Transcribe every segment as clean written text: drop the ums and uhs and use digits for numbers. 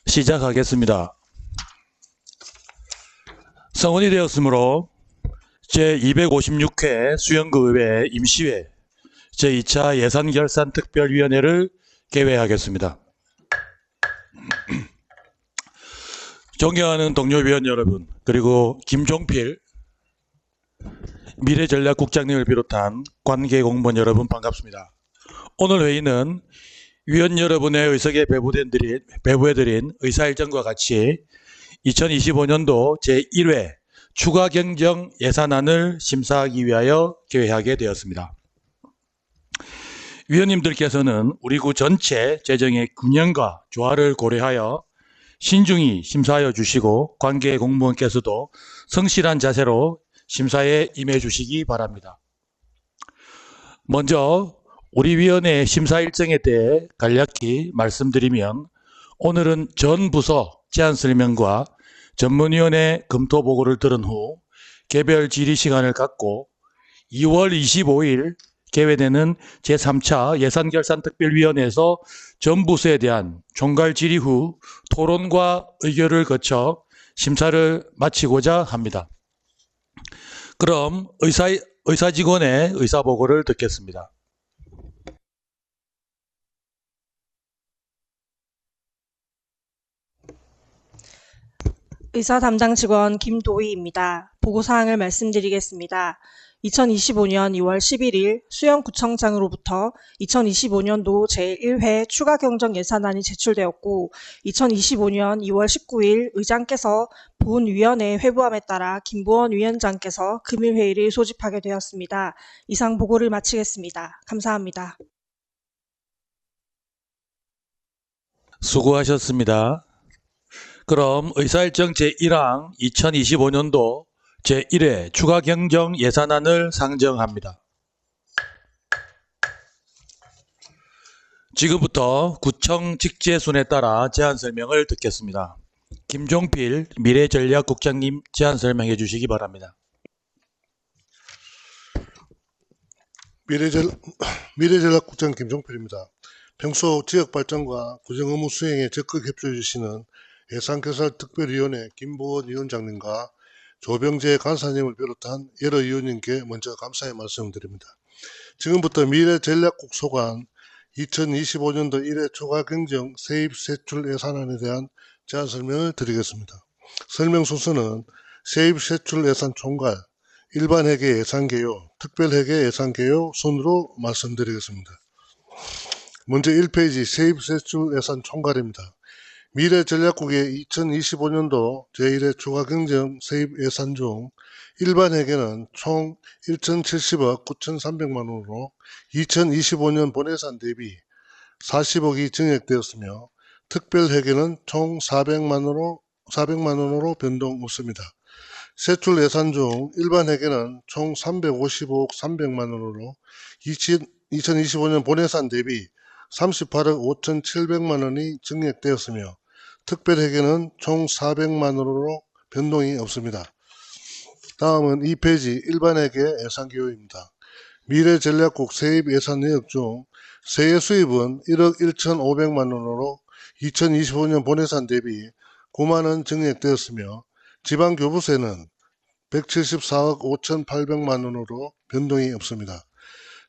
시작하겠습니다. 성원이 되었으므로 제256회 수영구의회 임시회 제2차 예산결산특별위원회를 개회하겠습니다. 존경하는 동료 위원 여러분, 그리고 김종필 미래전략국장님을 비롯한 관계 공무원 여러분 반갑습니다. 오늘 회의는 위원 여러분의 의석에 배부해드린 의사일정과 같이 2025년도 제1회 추가경정 예산안을 심사하기 위하여 개회하게 되었습니다. 위원님들께서는 우리 구 전체 재정의 균형과 조화를 고려하여 신중히 심사하여 주시고 관계 공무원께서도 성실한 자세로 심사에 임해 주시기 바랍니다. 먼저 우리 위원회 심사 일정에 대해 간략히 말씀드리면, 오늘은 전 부서 제안 설명과 전문위원회 검토 보고를 들은 후 개별 질의 시간을 갖고 2월 25일 개회되는 제3차 예산결산특별위원회에서 전 부서에 대한 총괄 질의 후 토론과 의결을 거쳐 심사를 마치고자 합니다. 그럼 의사직원의 의사보고를 듣겠습니다. 의사 담당 직원 김도희입니다. 보고사항을 말씀드리겠습니다. 2025년 2월 11일 수영구청장으로부터 2025년도 제1회 추가경정 예산안이 제출되었고, 2025년 2월 19일 의장께서 본위원회에 회부함에 따라 김보원 위원장께서 금일회의를 소집하게 되었습니다. 이상 보고를 마치겠습니다. 감사합니다. 수고하셨습니다. 그럼 의사일정 제1항 2025년도 제1회 추가경정 예산안을 상정합니다. 지금부터 구청 직제순에 따라 제안 설명을 듣겠습니다. 김종필 미래전략국장님 제안 설명해 주시기 바랍니다. 미래전략국장 김종필입니다. 평소 지역발전과 구정업무 수행에 적극 협조해 주시는 예산결산특별위원회 김보원 위원장님과 조병재 간사님을 비롯한 여러 위원님께 먼저 감사의 말씀을 드립니다. 지금부터 미래전략국 소관 2025년도 1회 추가경정 세입세출 예산안에 대한 제안 설명을 드리겠습니다. 설명 순서는 세입세출 예산 총괄, 일반회계 예산개요, 특별회계 예산개요 순으로 말씀드리겠습니다. 먼저 1페이지 세입세출 예산 총괄입니다. 미래전략국의 2025년도 제1회 추가경정 세입 예산 중 일반회계는 총 1,070억 9,300만원으로 2025년 본예산 대비 40억이 증액되었으며, 특별회계는 총 400만원으로 변동 없습니다. 세출 예산 중 일반회계는 총 355억 300만원으로 2025년 본예산 대비 38억 5,700만원이 증액되었으며, 특별회계는 총 400만원으로 변동이 없습니다. 다음은 2페이지 일반회계 예산개요입니다. 미래전략국 세입 예산 내역 중 세액 수입은 1억 1,500만원으로 2025년 본예산 대비 9만원 증액되었으며, 지방교부세는 174억 5,800만원으로 변동이 없습니다.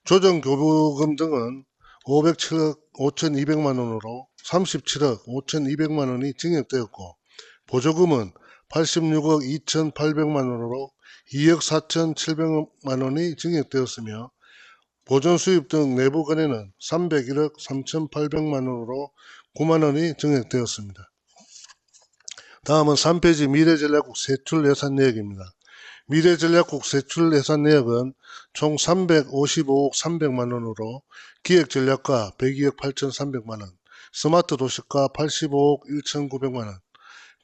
조정교부금 등은 507억 5,200만원으로 37억 5,200만원이 증액되었고, 보조금은 86억 2,800만원으로 2억 4,700만원이 증액되었으며, 보존수입 등 내부 거래는 301억 3,800만원으로 9만원이 증액되었습니다. 다음은 3페이지 미래전략국 세출 예산 내역입니다. 미래전략국 세출 예산 내역은 총 355억 300만원으로 기획전략과 102억 8,300만원, 스마트도시과 85억 1,900만원,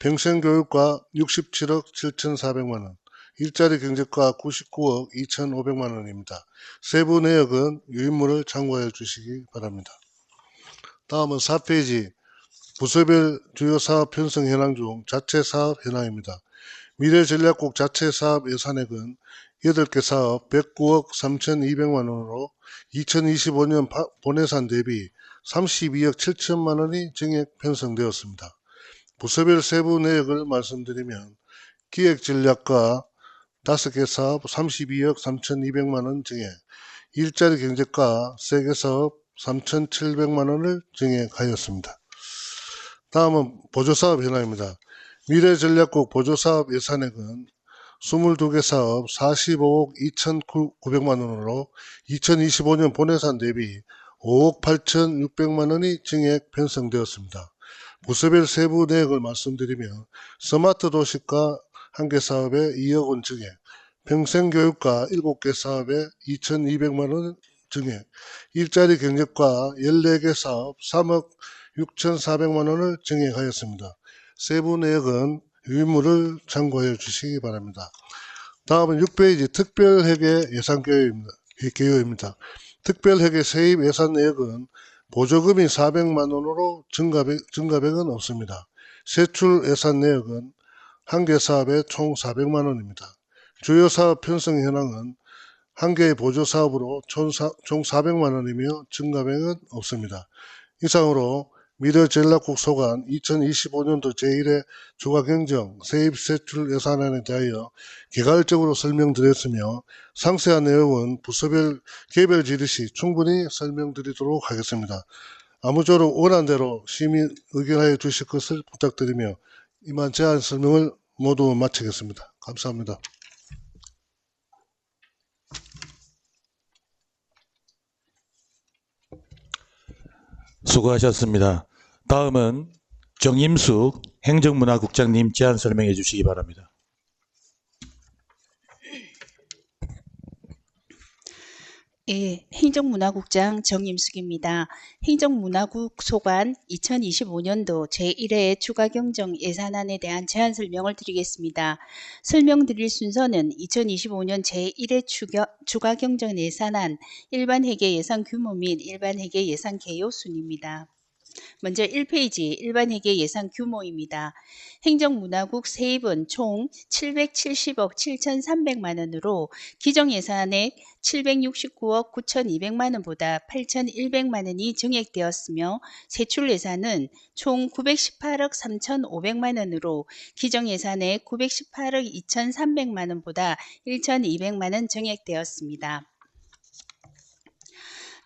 평생교육과 67억 7,400만원, 일자리 경제과 99억 2,500만원입니다. 세부 내역은 유인물을 참고해 주시기 바랍니다. 다음은 4페이지 부서별 주요 사업 편성 현황 중 자체 사업 현황입니다. 미래전략국 자체 사업 예산액은 8개 사업 109억 3,200만원으로 2025년 본예산 대비 32억 7천만원이 증액 편성되었습니다. 부서별 세부 내역을 말씀드리면 기획전략과 5개 사업 32억 3,200만 원 증액, 일자리 경제과 3개 사업 3,700만 원을 증액하였습니다. 다음은 보조사업 현황입니다. 미래전략국 보조사업 예산액은 22개 사업 45억 2,900만 원으로 2025년 본예산 대비 5억 8,600만 원이 증액 편성되었습니다. 부서별 세부 내역을 말씀드리면 스마트 도시과 1개 사업에 2억 원 증액, 평생교육과 7개 사업에 2,200만 원 증액, 일자리 경제과 14개 사업 3억 6,400만 원을 증액하였습니다. 세부 내역은 유인물을 참고해 주시기 바랍니다. 다음은 6페이지 특별회계 예산 개요입니다. 특별회계 세입 예산 내역은 보조금이 400만 원으로 증가백은 없습니다. 세출 예산 내역은 1개 사업에 총 400만 원입니다. 주요 사업 편성 현황은 1개의 보조 사업으로 총 400만 원이며 증가백은 없습니다. 이상으로 미래전략국 소관 2025년도 제1회 주가경정 세입세출 예산안에 대하여 개괄적으로 설명드렸으며 상세한 내용은 부서별 개별 지르시 충분히 설명드리도록 하겠습니다. 아무쪼록 원한 대로 심의 의견하여 주실 것을 부탁드리며 이만 제안 설명을 모두 마치겠습니다. 감사합니다. 수고하셨습니다. 다음은 정임숙 행정문화국장님 제안 설명해 주시기 바랍니다. 예, 행정문화국장 정임숙입니다. 행정문화국 소관 2025년도 제1회 추가경정 예산안에 대한 제안 설명을 드리겠습니다. 설명드릴 순서는 2025년 제1회 추가경정 예산안 일반회계 예산 규모 및 일반회계 예산 개요 순입니다. 먼저 1페이지 일반회계 예산 규모입니다. 행정문화국 세입은 총 770억 7,300만 원으로 기정예산액 769억 9,200만 원보다 8,100만 원이 증액되었으며 세출예산은 총 918억 3,500만 원으로 기정예산액 918억 2,300만 원보다 1,200만 원 증액되었습니다.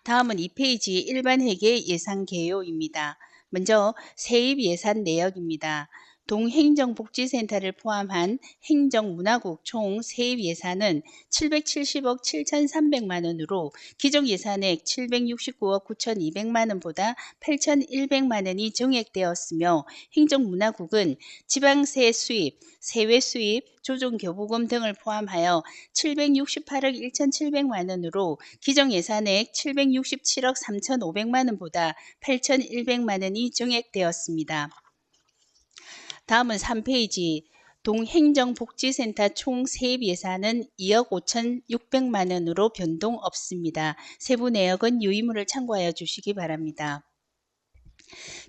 다음은 2페이지 일반회계 예산 개요입니다. 먼저 세입 예산 내역입니다. 동행정복지센터를 포함한 행정문화국 총 세입 예산은 770억 7,300만 원으로 기정예산액 769억 9,200만 원보다 8,100만 원이 증액되었으며 행정문화국은 지방세 수입, 세외 수입, 조정교부금 등을 포함하여 768억 1,700만 원으로 기정예산액 767억 3,500만 원보다 8,100만 원이 증액되었습니다. 다음은 3페이지 동행정복지센터 총 세입 예산은 2억 5,600만 원으로 변동 없습니다. 세부 내역은 유의물을 참고하여 주시기 바랍니다.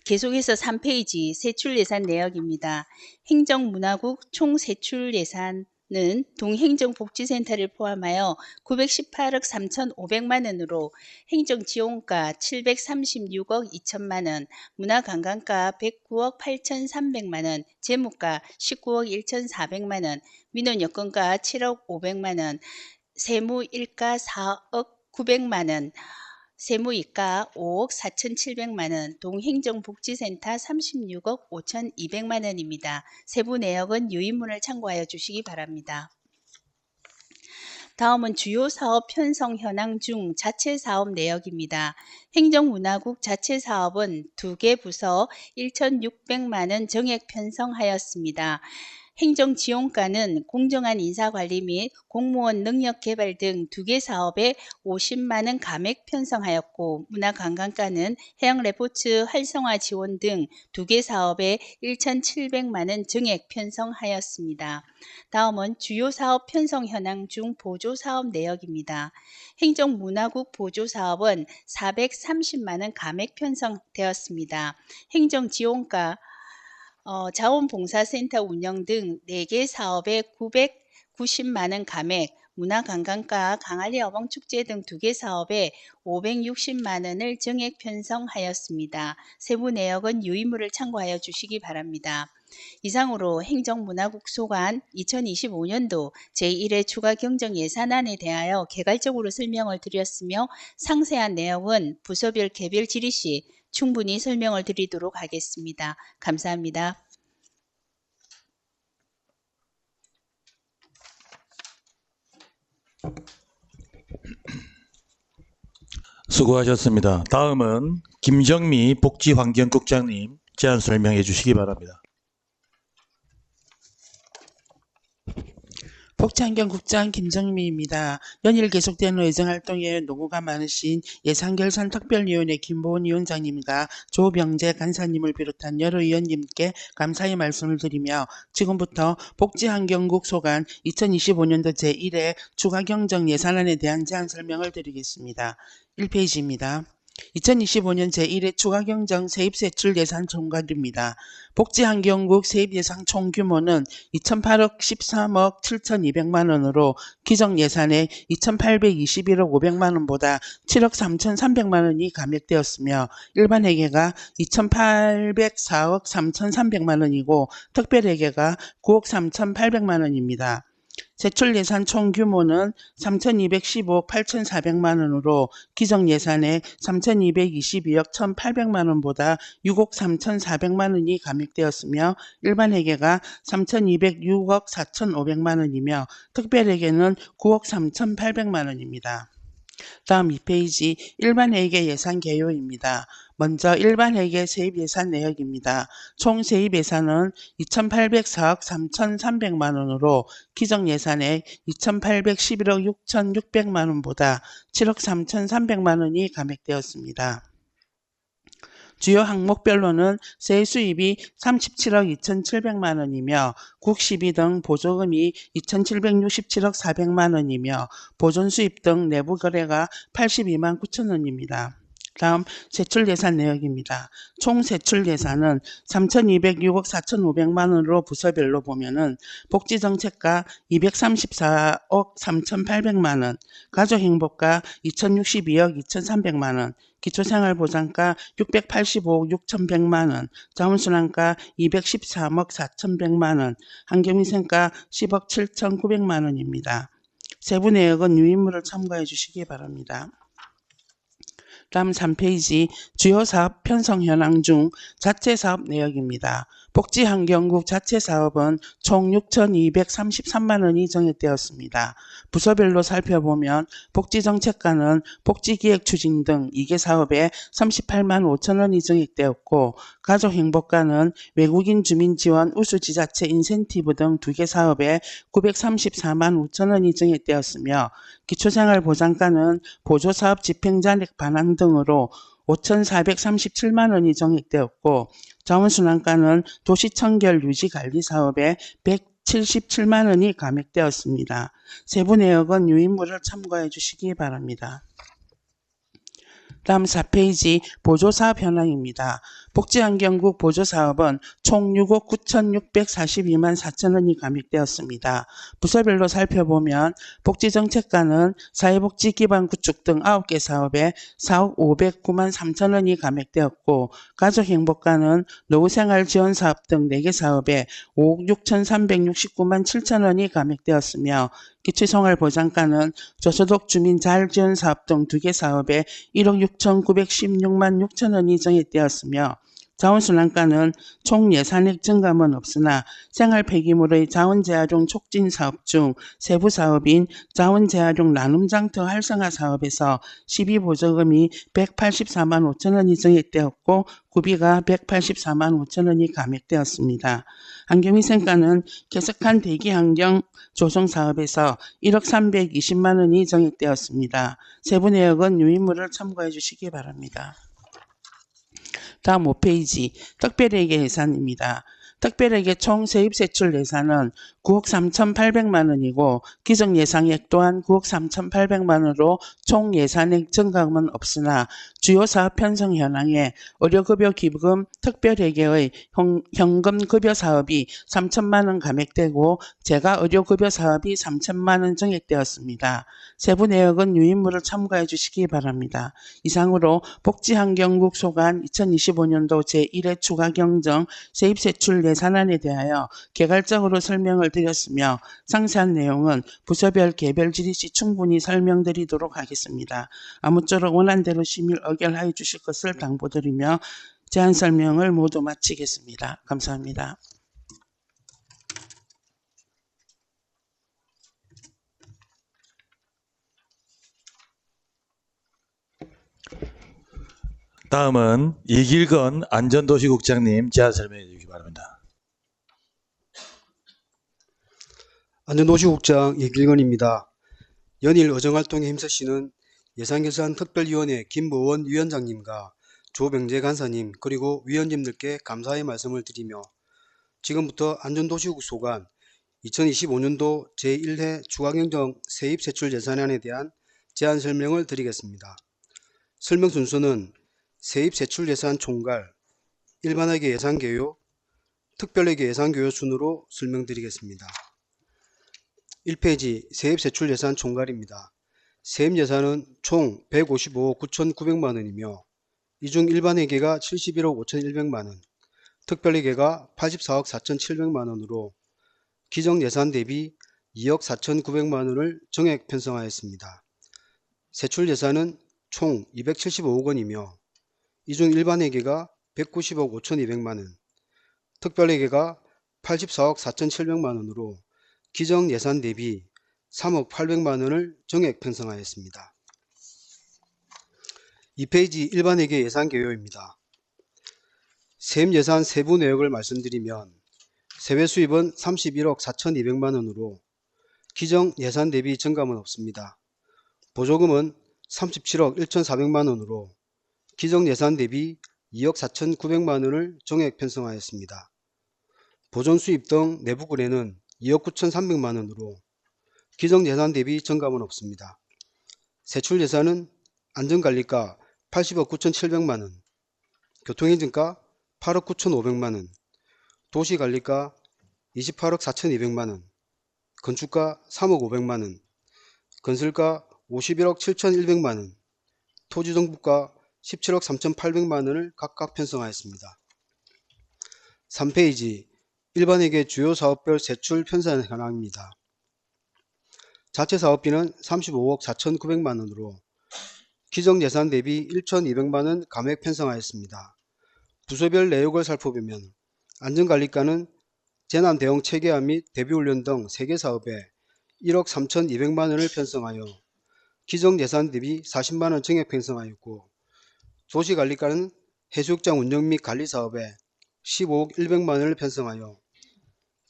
계속해서 3페이지 세출 예산 내역입니다. 행정문화국 총 세출 예산은 동행정복지센터를 포함하여 918억 3,500만 원으로 행정지원가 736억 2천만 원, 문화관광가 109억 8,300만 원, 재무가 19억 1,400만 원, 민원여건가 7억 500만 원, 세무일가 4억 900만 원, 세무이가 5억 4,700만 원, 동행정복지센터 36억 5,200만 원입니다. 세부 내역은 유인문을 참고하여 주시기 바랍니다. 다음은 주요 사업 편성 현황 중 자체 사업 내역입니다. 행정문화국 자체 사업은 2개 부서 1,600만 원 정액 편성하였습니다. 행정지원과는 공정한 인사관리 및 공무원 능력 개발 등 2개 사업에 50만 원 감액 편성하였고 문화관광과는 해양레포츠 활성화 지원 등 2개 사업에 1,700만 원 증액 편성하였습니다. 다음은 주요 사업 편성 현황 중 보조사업 내역입니다. 행정문화국 보조사업은 430만 원 감액 편성되었습니다. 행정지원과 자원봉사센터 운영 등 4개 사업에 990만 원 감액, 문화관광과 강아리 어봉축제 등 2개 사업에 560만 원을 정액 편성하였습니다. 세부 내역은 유의물을 참고하여 주시기 바랍니다. 이상으로 행정문화국 소관 2025년도 제1회 추가 경정 예산안에 대하여 개괄적으로 설명을 드렸으며 상세한 내용은 부서별 개별 질의 시 충분히 설명을 드리도록 하겠습니다. 감사합니다. 수고하셨습니다. 다음은 김정미 복지환경국장님 제안 설명해 주시기 바랍니다. 복지환경국장 김정미입니다. 연일 계속되는 의정활동에 노고가 많으신 예산결산특별위원회 김보은 위원장님과 조병재 간사님을 비롯한 여러 위원님께 감사의 말씀을 드리며 지금부터 복지환경국 소관 2025년도 제1회 추가경정 예산안에 대한 제안 설명을 드리겠습니다. 1페이지입니다. 2025년 제1회 추가경정 세입세출 예산 총괄입니다. 복지환경국 세입예산 총규모는 2,800억 13억 7,200만 원으로 기정 예산의 2,821억 500만 원보다 7억 3,300만 원이 감액되었으며 일반회계가 2,804억 3,300만 원이고 특별회계가 9억 3,800만 원입니다. 세출 예산 총 규모는 3,215억 8,400만 원으로 기정 예산의 3,222억 1,800만 원보다 6억 3,400만 원이 감액되었으며 일반회계가 3,206억 4,500만 원이며 특별회계는 9억 3,800만 원입니다. 다음 2페이지 일반회계 예산 개요입니다. 먼저 일반회계 세입예산 내역입니다. 총 세입예산은 2,804억 3,300만 원으로 기정예산액 2,811억 6,600만 원보다 7억 3,300만 원이 감액되었습니다. 주요 항목별로는 세수입이 37억 2,700만 원이며 국시비 등 보조금이 2,767억 400만 원이며 보존수입 등 내부 거래가 82만 9천 원입니다. 다음 세출 예산 내역입니다. 총 세출 예산은 3,206억 4,500만 원으로 부서별로 보면은 복지정책과 234억 3,800만 원, 가족행복과 2,062억 2,300만 원, 기초생활보장과 685억 6,100만 원, 자원순환과 213억 4,100만 원, 환경위생과 10억 7,900만 원입니다. 세부 내역은 유인물을 참고해 주시기 바랍니다. 다음 3페이지 주요 사업 편성 현황 중 자체 사업 내역입니다. 복지환경국 자체 사업은 총 6,233만 원이 정액되었습니다. 부서별로 살펴보면 복지정책과는 복지기획 추진 등 2개 사업에 38만 5천 원이 정액되었고 가족행복과는 외국인 주민 지원 우수지자체 인센티브 등 2개 사업에 934만 5천 원이 정액되었으며 기초생활보장과는 보조사업 집행잔액 반환 등으로 5,437만 원이 정액되었고 자원순환과는 도시청결 유지관리 사업에 177만 원이 감액되었습니다. 세부 내역은 유인물을 참고해 주시기 바랍니다. 다음 4페이지 보조사업 현황입니다. 복지환경국 보조사업은 총 6억 9,642만 4천 원이 감액되었습니다. 부서별로 살펴보면 복지정책과는 사회복지기반 구축 등 9개 사업에 4억 509만 3천 원이 감액되었고 가족행복과는 노후생활지원사업 등 4개 사업에 5억 6,369만 7천 원이 감액되었으며 기초생활보장과는 저소득 주민 자활지원사업 등 2개 사업에 1억 6,916만 6천 원이 정액되었으며 자원순환과는 총 예산액 증감은 없으나 생활폐기물의 자원재활용 촉진 사업 중 세부 사업인 자원재활용 나눔장터 활성화 사업에서 시비보조금이 184만 5천 원이 정액되었고 구비가 184만 5천 원이 감액되었습니다. 환경위생과는 쾌적한 대기환경 조성 사업에서 1억 320만 원이 정액되었습니다. 세부 내역은 유인물을 참고해 주시기 바랍니다. 다음 5페이지 특별회계 예산입니다. 특별회계 총 세입세출 예산은 9억 3,800만 원이고 기정 예상액 또한 9억 3,800만 원으로 총 예산액 증감은 없으나 주요 사업 편성 현황에 의료급여 기부금 특별회계의 현금급여 사업이 3천만 원 감액되고 재가 의료급여 사업이 3천만 원 증액되었습니다. 세부 내역은 유인물을 참고해 주시기 바랍니다. 이상으로 복지환경국 소관 2025년도 제1회 추가경정 세입세출 예산안에 대하여 개괄적으로 설명을 드렸으며 상세한 내용은 부서별 개별 질의 시 충분히 설명드리도록 하겠습니다. 아무쪼록 원안대로 심의 의결하여 주실 것을 당부드리며 제안 설명을 모두 마치겠습니다. 감사합니다. 다음은 이길건 안전도시국장님 제안 설명해 주시기 바랍니다. 안전도시국장 이길건입니다. 연일 의정활동에 힘쓰시는 예산결산특별위원회 김보원 위원장님과 조병재 간사님 그리고 위원님들께 감사의 말씀을 드리며 지금부터 안전도시국 소관 2025년도 제1회 추가경정 세입세출 예산안에 대한 제안 설명을 드리겠습니다. 설명 순서는 세입세출 예산 총괄, 일반회계 예산개요, 특별회계 예산개요 순으로 설명드리겠습니다. 1페이지 세입세출 예산 총괄입니다. 세입예산은 총 155억 9,900만 원이며 이 중 일반회계가 71억 5,100만 원, 특별회계가 84억 4,700만 원으로 기정예산 대비 2억 4,900만 원을 정액 편성하였습니다. 세출예산은 총 275억 원이며 이 중 일반회계가 190억 5,200만 원, 특별회계가 84억 4,700만 원으로 기정예산 대비 3억 800만 원을 정액 편성하였습니다. 2페이지 일반회계 예산개요입니다. 세입예산 세부 내역을 말씀드리면 세외수입은 31억 4,200만 원으로 기정예산 대비 증감은 없습니다. 보조금은 37억 1,400만 원으로 기정예산 대비 2억 4,900만 원을 정액 편성하였습니다. 보존수입 등 내부거래는 2억 9,300만 원으로 기정예산 대비 증감은 없습니다. 세출예산은 안전관리가 80억 9,700만 원, 교통행정가 8억 9,500만 원, 도시관리가 28억 4,200만 원, 건축가 3억 500만 원, 건설가 51억 7,100만 원, 토지정부가 17억 3,800만 원을 각각 편성하였습니다. 3페이지 일반회계 주요 사업별 세출 편성 현황입니다. 자체 사업비는 35억 4,900만 원으로 기정예산 대비 1,200만 원 감액 편성하였습니다. 부서별 내역을 살펴보면 안전관리과는 재난대응 체계화 및 대비훈련 등 3개 사업에 1억 3,200만 원을 편성하여 기정예산 대비 40만 원 정액 편성하였고 도시관리과는 해수욕장 운영 및 관리 사업에 15억 100만 원을 편성하여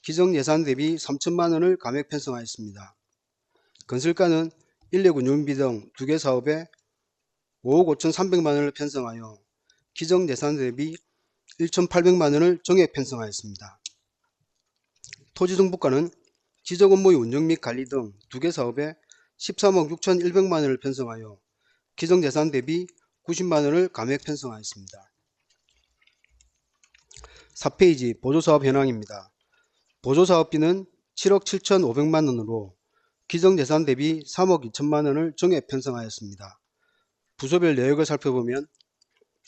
기정예산 대비 3천만 원을 감액 편성하였습니다. 건설과는 인력 운영비 등 2개 사업에 5억 5,300만 원을 편성하여 기정예산 대비 1,800만 원을 정액 편성하였습니다. 토지정부과는 지적업무의 운영 및 관리 등 2개 사업에 13억 6,100만 원을 편성하여 기정예산 대비 90만 원을 감액 편성하였습니다. 4페이지 보조사업 현황입니다. 보조사업비는 7억 7,500만 원으로 기정예산 대비 3억 2천만 원을 정액 편성하였습니다. 부서별 내역을 살펴보면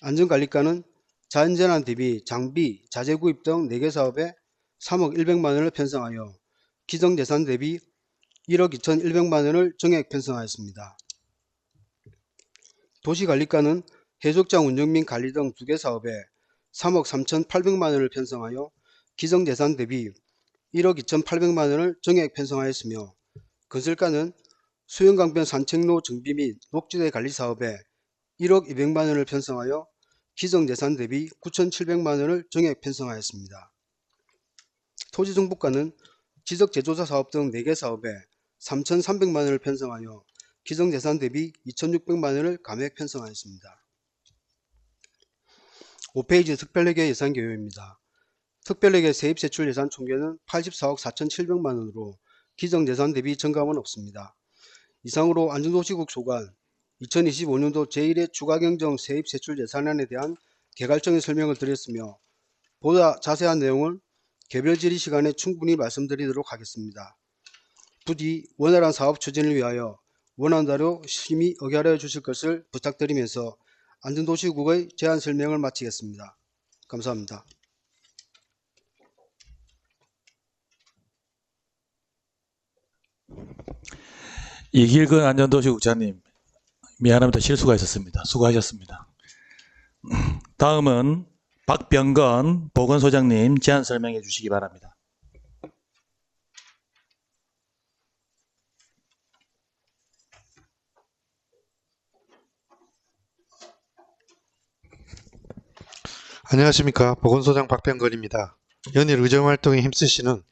안전관리과는 자연재난 대비 장비, 자재 구입 등 4개 사업에 3억 100만 원을 편성하여 기정예산 대비 1억 2,100만 원을 정액 편성하였습니다. 도시관리과는 해수욕장 운영 및 관리 등 2개 사업에 3억 3,800만 원을 편성하여 기정예산 대비 1억 2,800만 원을 정액 편성하였으며 건설과는 수영강변 산책로 정비 및 녹지대 관리 사업에 1억 200만 원을 편성하여 기정예산 대비 9,700만 원을 정액 편성하였습니다. 토지정부과는 지적제조사 사업 등 4개 사업에 3,300만 원을 편성하여 기정예산 대비 2,600만 원을 감액 편성하였습니다. 5페이지 특별회계 예산개요입니다. 특별회계 세입세출 예산 총계는 84억 4,700만 원으로 기정예산 대비 증감은 없습니다. 이상으로 안전도시국 소관 2025년도 제1회 추가경정 세입세출 예산안에 대한 개괄적인 설명을 드렸으며 보다 자세한 내용을 개별 질의 시간에 충분히 말씀드리도록 하겠습니다. 부디 원활한 사업 추진을 위하여 원안 자료 심의 의결해 주실 것을 부탁드리면서 안전도시국의 제안 설명을 마치겠습니다. 감사합니다. 이길근 안전도시국장님, 미안합니다. 실수가 있었습니다. 수고하셨습니다. 다음은 박병건 보건소장님 제안 설명해 주시기 바랍니다. 안녕하십니까. 보건소장 박병건입니다. 연일 의정활동에 힘쓰시는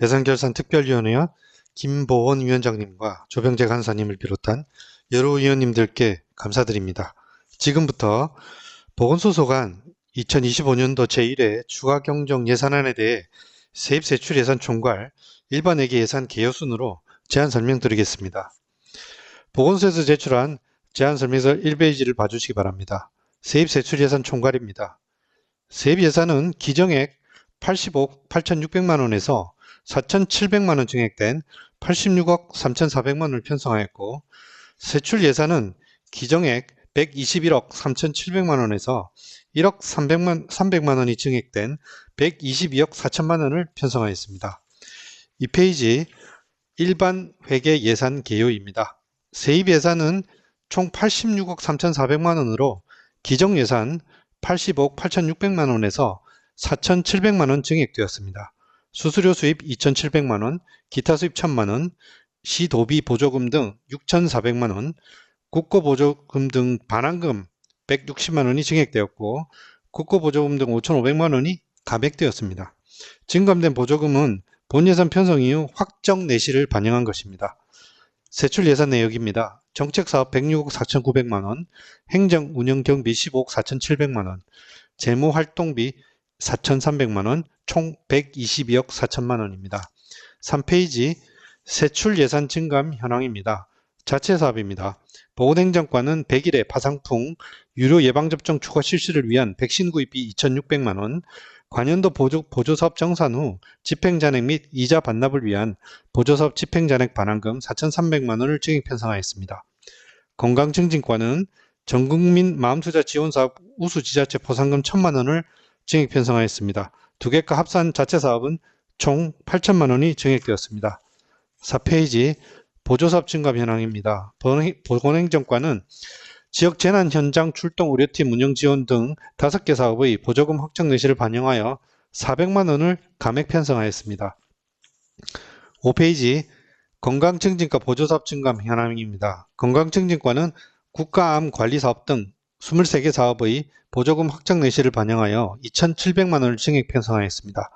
예산결산특별위원회와 김보원 위원장님과 조병재 간사님을 비롯한 여러 위원님들께 감사드립니다. 지금부터 보건소 소관 2025년도 제1회 추가경정 예산안에 대해 세입세출 예산 총괄 일반회계 예산 개요 순으로 제안 설명드리겠습니다. 보건소에서 제출한 제안 설명서 1페이지를 봐주시기 바랍니다. 세입세출 예산 총괄입니다. 세입 예산은 기정액 80억 8,600만 원에서 4,700만 원 증액된 86억 3,400만 원을 편성하였고, 세출 예산은 기정액 121억 3,700만 원에서 1억 300만 원이 증액된 122억 4천만 원을 편성하였습니다. 이 페이지 일반 회계 예산 개요입니다. 세입 예산은 총 86억 3,400만 원으로 기정 예산 80억 8,600만 원에서 4,700만 원 증액되었습니다. 수수료 수입 2,700만 원, 기타 수입 1,000만 원, 시도비 보조금 등 6,400만 원, 국고보조금 등 반환금 160만 원이 증액되었고, 국고보조금 등 5,500만 원이 감액되었습니다. 증감된 보조금은 본예산 편성 이후 확정 내실을 반영한 것입니다. 세출 예산 내역입니다. 정책사업 106억 4,900만 원, 행정 운영 경비 15억 4,700만 원, 재무 활동비 4,300만 원, 총 122억 4천만 원입니다. 3페이지 세출 예산 증감 현황입니다. 자체 사업입니다. 보건행정과는 100일의 파상풍 유료 예방접종 추가 실시를 위한 백신 구입비 2,600만 원, 관연도 보조사업 정산 후 집행잔액 및 이자 반납을 위한 보조사업 집행잔액 반환금 4,300만 원을 증액 편성하였습니다. 건강증진과는 전국민 마음투자 지원사업 우수지자체 포상금 1,000만 원을 증액 편성하였습니다. 두 개과 합산 자체 사업은 총 8천만 원이 증액되었습니다. 4페이지 보조사업 증감 현황입니다. 보건행정과는 지역 재난 현장 출동 의료팀 운영 지원 등 5개 사업의 보조금 확정 내실을 반영하여 400만 원을 감액 편성하였습니다. 5페이지 건강증진과 보조사업 증감 현황입니다. 건강증진과는 국가암관리사업 등 23개 사업의 보조금 확정 내실을 반영하여 2,700만 원을 증액 편성하였습니다.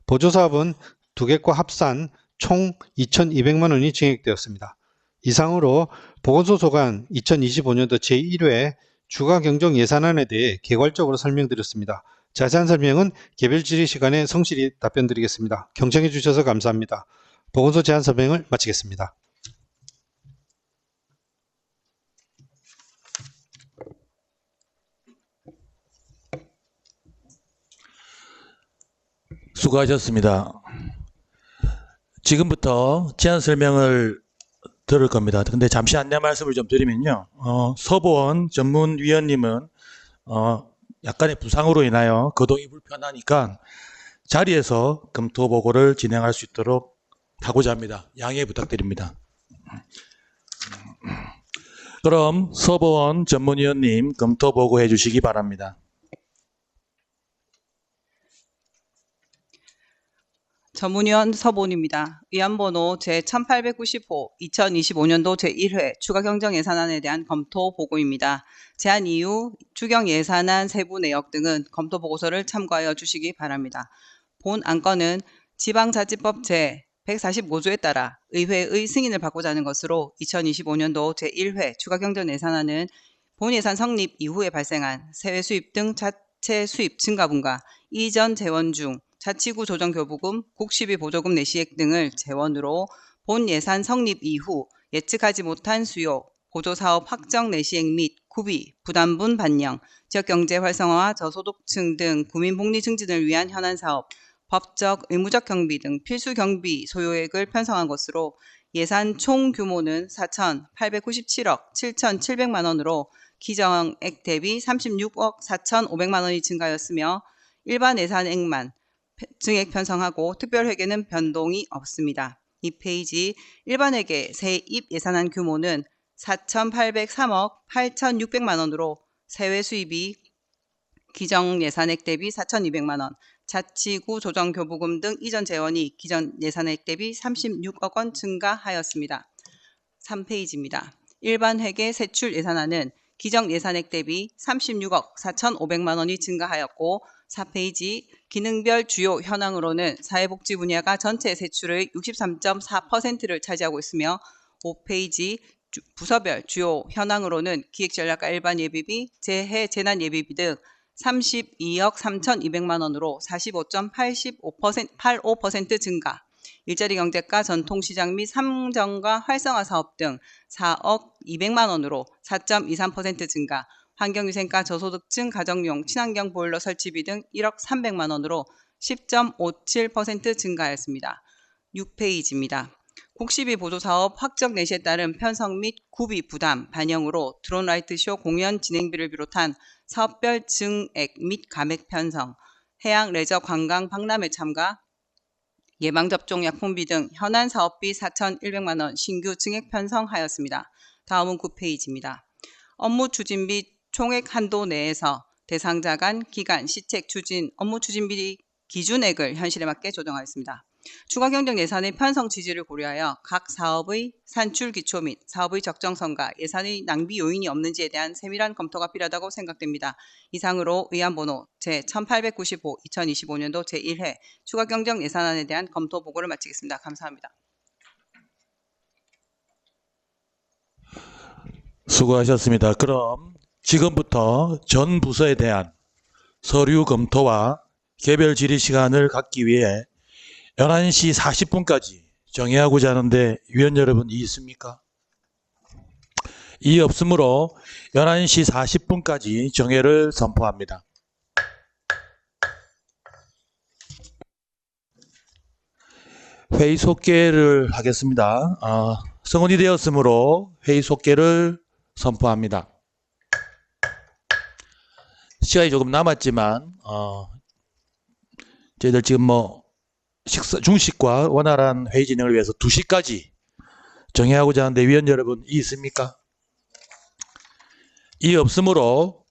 보조사업은 두 개과 합산 총 2,200만 원이 증액되었습니다. 이상으로 보건소 소관 2025년도 제1회 추가경정 예산안에 대해 개괄적으로 설명드렸습니다. 자세한 설명은 개별 질의 시간에 성실히 답변드리겠습니다. 경청해 주셔서 감사합니다. 보건소 제안 설명을 마치겠습니다. 수고하셨습니다. 지금부터 제안 설명을 들을 겁니다. 근데 잠시 안내 말씀을 좀 드리면요. 서보원 전문위원님은 약간의 부상으로 인하여 거동이 불편하니까 자리에서 검토 보고를 진행할 수 있도록 하고자 합니다. 양해 부탁드립니다. 그럼 서보원 전문위원님 검토 보고해 주시기 바랍니다. 전문위원 서보원입니다. 의안번호 제1890호 2025년도 제1회 추가경정 예산안에 대한 검토 보고입니다. 제안 이유, 추경 예산안 세부 내역 등은 검토 보고서를 참고하여 주시기 바랍니다. 본 안건은 지방자치법 제145조에 따라 의회의 승인을 받고자 하는 것으로 2025년도 제1회 추가경정 예산안은 본예산 성립 이후에 발생한 세외 수입 등 자체 수입 증가분과 이전 재원 중 자치구 조정교부금, 국시비 보조금 내시액 등을 재원으로 본 예산 성립 이후 예측하지 못한 수요, 보조사업 확정 내시액 및 구비, 부담분 반영, 지역경제 활성화와 저소득층 등 구민복리 증진을 위한 현안사업, 법적, 의무적 경비 등 필수 경비 소요액을 편성한 것으로 예산 총 규모는 4,897억 7,700만 원으로 기정액 대비 36억 4,500만 원이 증가하였으며 일반 예산액만 증액 편성하고 특별회계는 변동이 없습니다. 2페이지 일반회계 세입 예산안 규모는 4,803억 8,600만 원으로 세외 수입이 기정 예산액 대비 4,200만 원, 자치구 조정교부금 등 이전 재원이 기존 예산액 대비 36억 원 증가하였습니다. 3페이지입니다. 일반 회계 세출 예산안은 기정 예산액 대비 36억 4,500만 원이 증가하였고 4페이지 기능별 주요 현황으로는 사회복지 분야가 전체 세출의 63.4%를 차지하고 있으며 5페이지 부서별 주요 현황으로는 기획전략과 일반 예비비, 재해 재난 예비비 등 32억 3,200만 원으로 45.85% 증가, 일자리 경제과 전통시장 및 상정과 활성화 사업 등 4억 200만 원으로 4.23% 증가, 환경위생과 저소득층 가정용 친환경 보일러 설치비 등 1억 300만 원으로 10.57% 증가하였습니다. 6페이지입니다. 국시비 보조사업 확정 내시에 따른 편성 및 구비 부담 반영으로 드론 라이트쇼 공연 진행비를 비롯한 사업별 증액 및 감액 편성, 해양 레저 관광 박람회 참가, 예방접종 약품비 등 현안 사업비 4,100만 원 신규 증액 편성하였습니다. 다음은 9페이지입니다. 업무 추진비 총액 한도 내에서 대상자 간 기간 시책 추진 업무 추진비 기준액을 현실에 맞게 조정하였습니다. 추가 경정 예산의 편성 취지를 고려하여 각 사업의 산출 기초 및 사업의 적정성과 예산의 낭비 요인이 없는지에 대한 세밀한 검토가 필요하다고 생각됩니다. 이상으로 의안번호 제1895 2025년도 제1회 추가 경정 예산안에 대한 검토 보고를 마치겠습니다. 감사합니다. 수고하셨습니다. 그럼 지금부터 전 부서에 대한 서류 검토와 개별 질의 시간을 갖기 위해 11시 40분까지 정해하고자 하는데 위원 여러분 이의 있습니까? 이의 없으므로 11시 40분까지 정회를 선포합니다. 회의 속개를 하겠습니다. 성원이 되었으므로 회의 속개를 선포합니다. 시간이 조금 남았지만 저희들 지금 중식과 원활한 회의 진행을 위해서 2시까지 정해하고자 하는데 위원 여러분 이의 있습니까? 이의 없으므로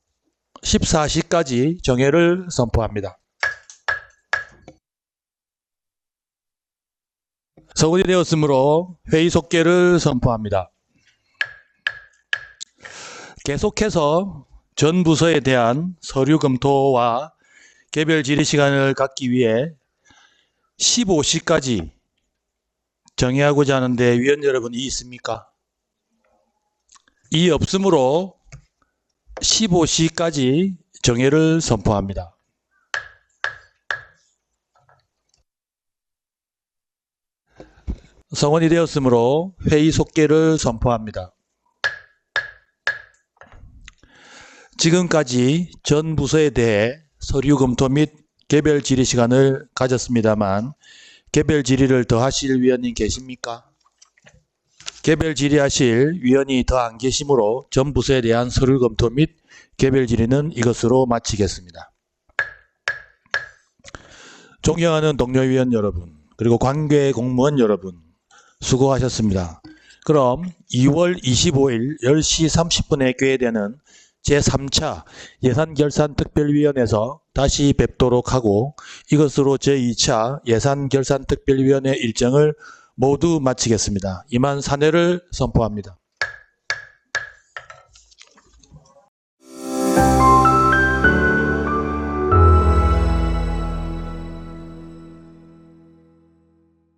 14시까지 정회를 선포합니다. 성원이 되었으므로 회의 속개를 선포합니다. 계속해서 전 부서에 대한 서류 검토와 개별 질의 시간을 갖기 위해 15시까지 정해하고자 하는데 위원 여러분 이의 있습니까? 이의 없으므로 15시까지 정회를 선포합니다. 성원이 되었으므로 회의 속개를 선포합니다. 지금까지 전 부서에 대해 서류 검토 및 개별 질의 시간을 가졌습니다만 개별 질의를 더 하실 위원님 계십니까? 개별 질의하실 위원이 더 안 계시므로 전 부서에 대한 서류 검토 및 개별 질의는 이것으로 마치겠습니다. 존경하는 동료 위원 여러분, 그리고 관계 공무원 여러분, 수고하셨습니다. 그럼 2월 25일 10시 30분에 개회되는 제3차 예산결산특별위원회에서 다시 뵙도록 하고 이것으로 제2차 예산결산특별위원회 일정을 모두 마치겠습니다. 이만 사내를 선포합니다.